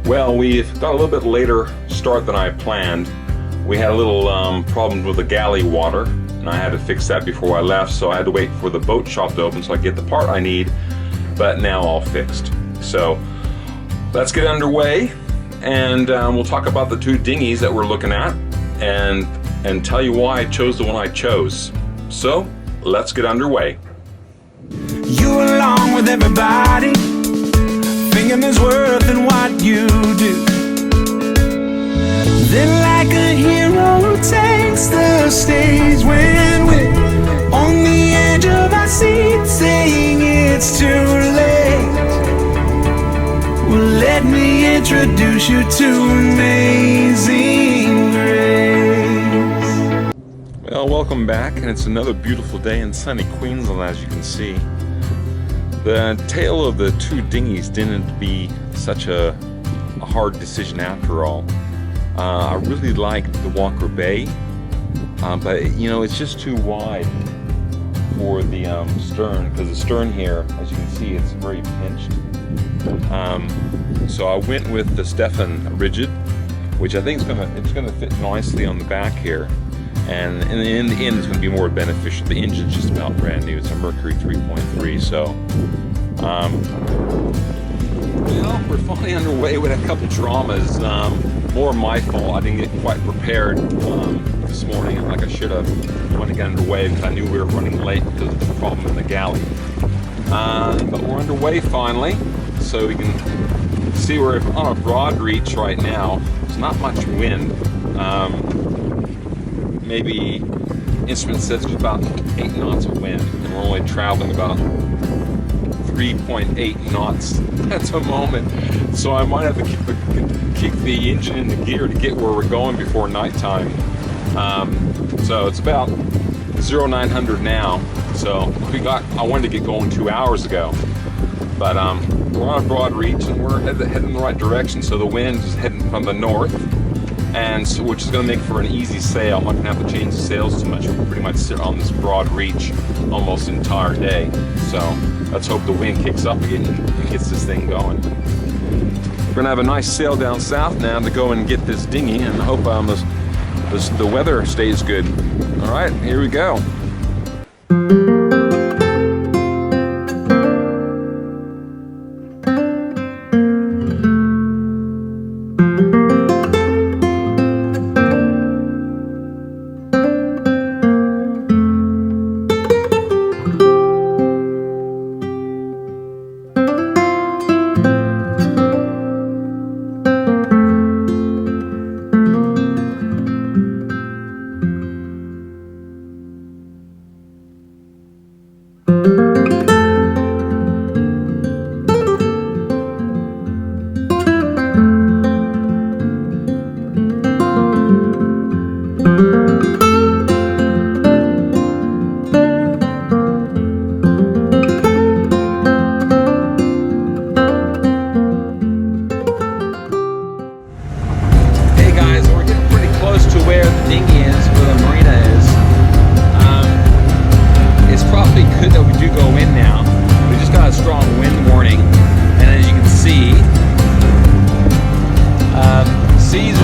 Well, we've got a little bit later start than I planned. We had a little problem with the galley water, and I had to fix that before I left, so I had to wait for the boat shop to open so I get the part I need, but now all fixed. So let's get underway, and we'll talk about the two dinghies that we're looking at, and tell you why I chose the one I chose. So let's get underway. You along with everybody, thinking there's worth in what you do. Then like a hero takes the stage when we're on the edge of our seat, saying it's too late. Well, let me introduce you to Amazing Grace. Well, welcome back, and it's another beautiful day in sunny Queensland, as you can see. The tale of the two dinghies didn't be such a hard decision after all. I really liked the Walker Bay, but you know, it's just too wide for the stern, because the stern here, as you can see, it's very pinched. So I went with the Stefan Rigid, which I think it's gonna fit nicely on the back here, and in the end it's going to be more beneficial. The engine's just about brand new. It's a Mercury 3.3, so well, we're finally underway with a couple dramas. More my fault. I didn't get quite prepared this morning like I should have when I got underway, because I knew we were running late because of the problem in the galley. But we're underway finally, so we can see we're on a broad reach right now. There's not much wind. Maybe instrument says there's about 8 knots of wind, and we're only traveling about 3.8 knots at the moment, so I might have to keep the engine in the gear to get where we're going before nighttime. So it's about 0900 now, so I wanted to get going 2 hours ago, but we're on a broad reach and we're heading in the right direction. So the wind is heading from the north, and so, which is going to make for an easy sail. I'm not going to have to change the sails too much. We'll pretty much sit on this broad reach almost the entire day. So let's hope the wind kicks up again and gets this thing going. We're going to have a nice sail down south now to go and get this dinghy, and hope the weather stays good. All right, here we go.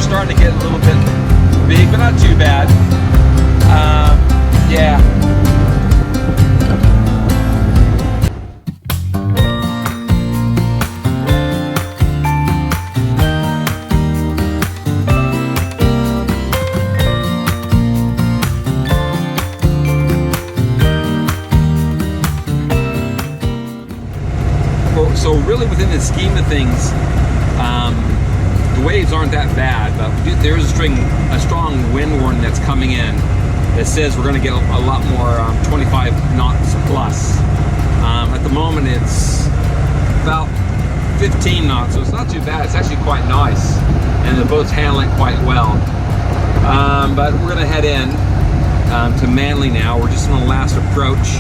Starting to get a little bit big, but not too bad. Yeah. So really, within the scheme of things, the waves aren't that bad, but there is a strong wind warning that's coming in that says we're going to get a lot more 25 knots plus. At the moment it's about 15 knots, so it's not too bad. It's actually quite nice, and the boat's handling quite well. But we're going to head in to Manly now. We're just on the last approach,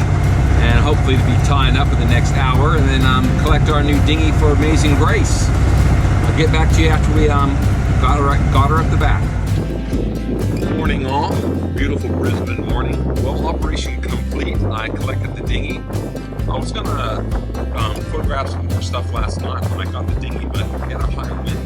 and hopefully to be tying up in the next hour, and then collect our new dinghy for Amazing Grace. I'll get back to you after we got her up the back. Morning all, beautiful Brisbane morning. Well, operation complete. I collected the dinghy. I was gonna photograph some more stuff last night when I got the dinghy, but we had a high wind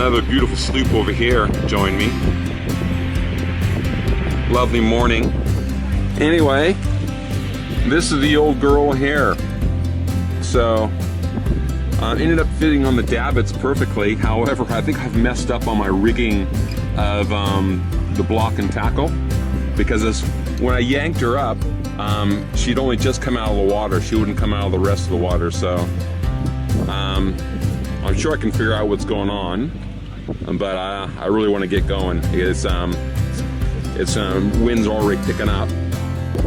another beautiful sloop over here join me. Lovely morning. Anyway, this is the old girl here. So ended up fitting on the davits perfectly. However, I think I've messed up on my rigging of the block and tackle, because when I yanked her up, she'd only just come out of the water. She wouldn't come out of the rest of the water. So I'm sure I can figure out what's going on, but I really want to get going. It's wind's already picking up,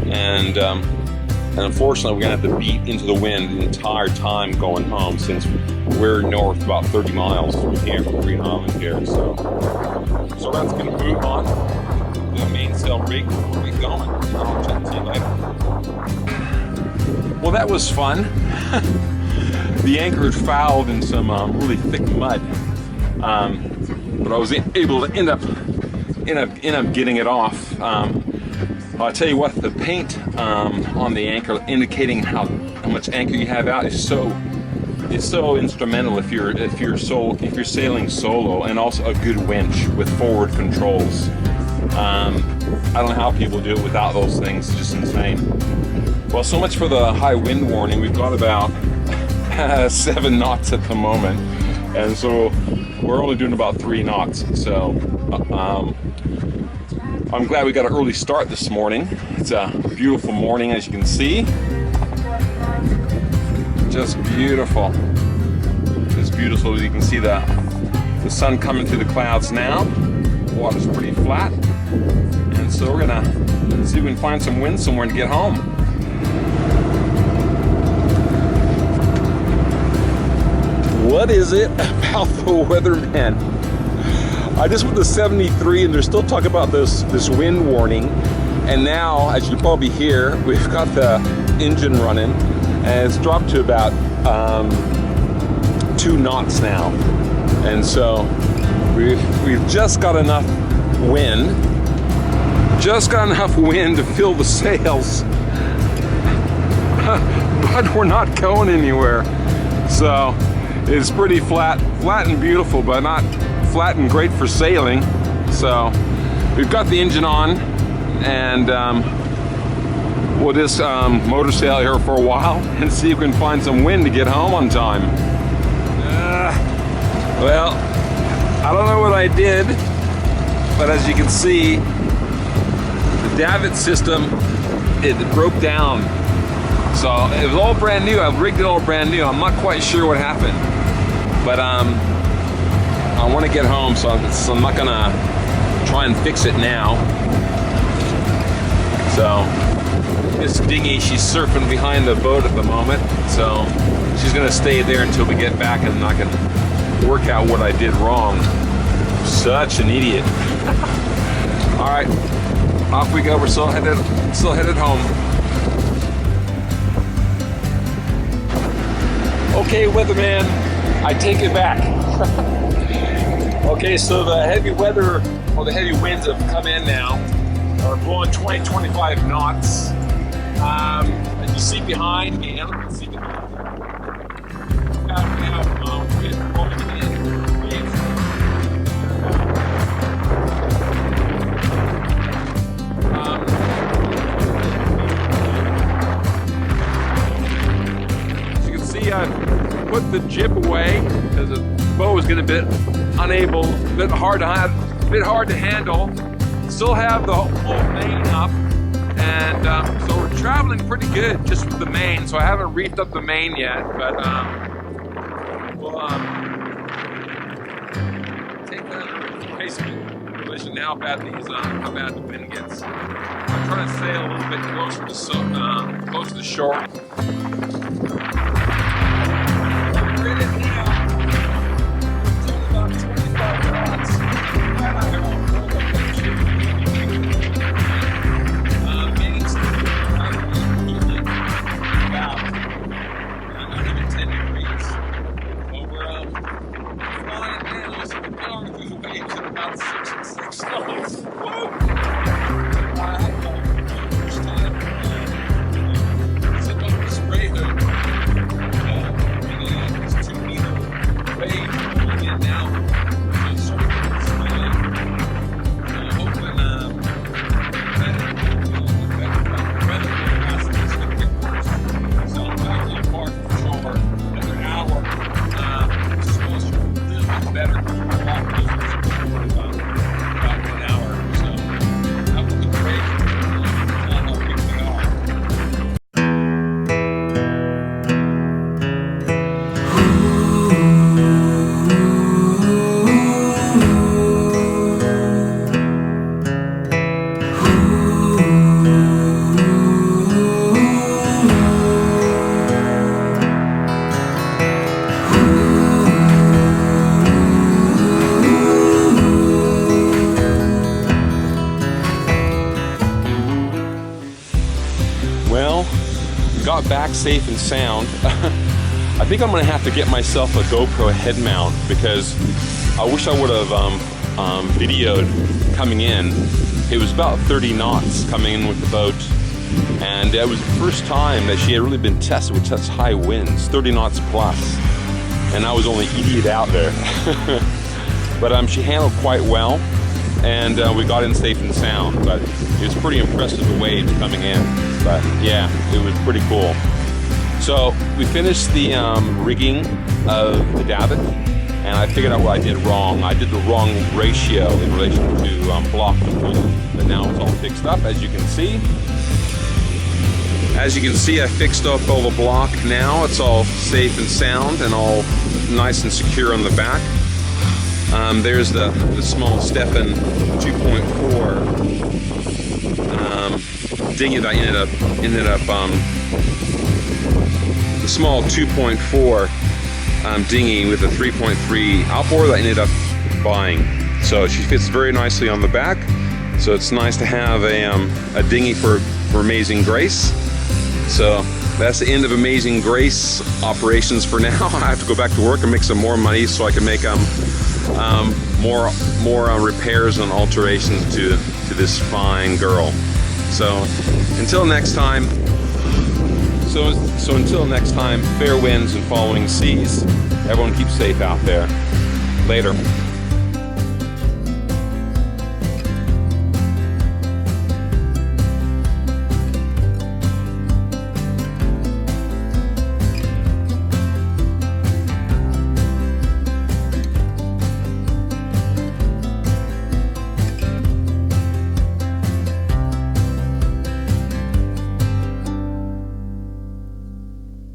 and unfortunately we're gonna have to beat into the wind the entire time going home, since we're north about 30 miles from here, from Green Island here. So that's gonna move on to the mainsail rig. We'll be going. I'll chat to you later. Well, that was fun. The anchorage fouled in some really thick mud, but I was able to end up getting it off. I'll tell you what, the paint on the anchor indicating how much anchor you have out is so instrumental if you're sailing solo, and also a good winch with forward controls. I don't know how people do it without those things. It's just insane. Well, so much for the high wind warning. We've got about 7 knots at the moment, and so we're only doing about 3 knots. So I'm glad we got an early start this morning. It's a beautiful morning, as you can see. Just beautiful. Just beautiful. You can see the sun coming through the clouds now. The water's pretty flat, and so we're gonna see if we can find some wind somewhere to get home. What is it about the weatherman? I just went to 73 and they're still talking about this wind warning. And now, as you probably hear, we've got the engine running, and it's dropped to about 2 knots now. And so we've just got enough wind, to fill the sails, but we're not going anywhere. So it's pretty flat and beautiful, but not flat and great for sailing. So we've got the engine on, and we'll just motor sail here for a while and see if we can find some wind to get home on time. Well, I don't know what I did, but as you can see, the davit system, it broke down. So it was all brand new. I've rigged it all brand new. I'm not quite sure what happened, but I want to get home, so I'm not gonna try and fix it now. So this dinghy, she's surfing behind the boat at the moment, so she's gonna stay there until we get back, and I can work out what I did wrong. Such an idiot. All right, off we go. We're still headed home. Okay, weatherman, I take it back. Okay, so the heavy weather, or the heavy winds have come in now, are blowing 20-25 knots. As you see behind me, I don't know if you can see behind me. We have wind blowing in. As you can see, I put the jib away because the boat was getting a bit unable, a bit hard to handle. Still have the whole main up, and so we're traveling pretty good just with the main. So I haven't reefed up the main yet, but we'll take that in relation to how bad the wind gets. I'm trying to sail a little bit closer to the shore. back safe and sound. I think I'm gonna have to get myself a GoPro head mount because I wish I would have videoed coming in. It was about 30 knots coming in with the boat, and it was the first time that she had really been tested with such high winds, 30 knots plus, and I was only idiot out there. But she handled quite well, and we got in safe and sound. But it was pretty impressive, the waves coming in. But yeah, it was pretty cool. So we finished the rigging of the davit, and I figured out what I did wrong. I did the wrong ratio in relation to block to pull, but now it's all fixed up, as you can see. As you can see, I fixed up all the block now. It's all safe and sound and all nice and secure on the back. There's the small Stefan 2.4 dinghy that I ended up the small 2.4 dinghy with a 3.3 outboard that I ended up buying. So she fits very nicely on the back. So it's nice to have a dinghy for Amazing Grace. So that's the end of Amazing Grace operations for now. I have to go back to work and make some more money so I can make more repairs and alterations to this fine girl. So until next time. So until next time, fair winds and following seas. Everyone keep safe out there. Later.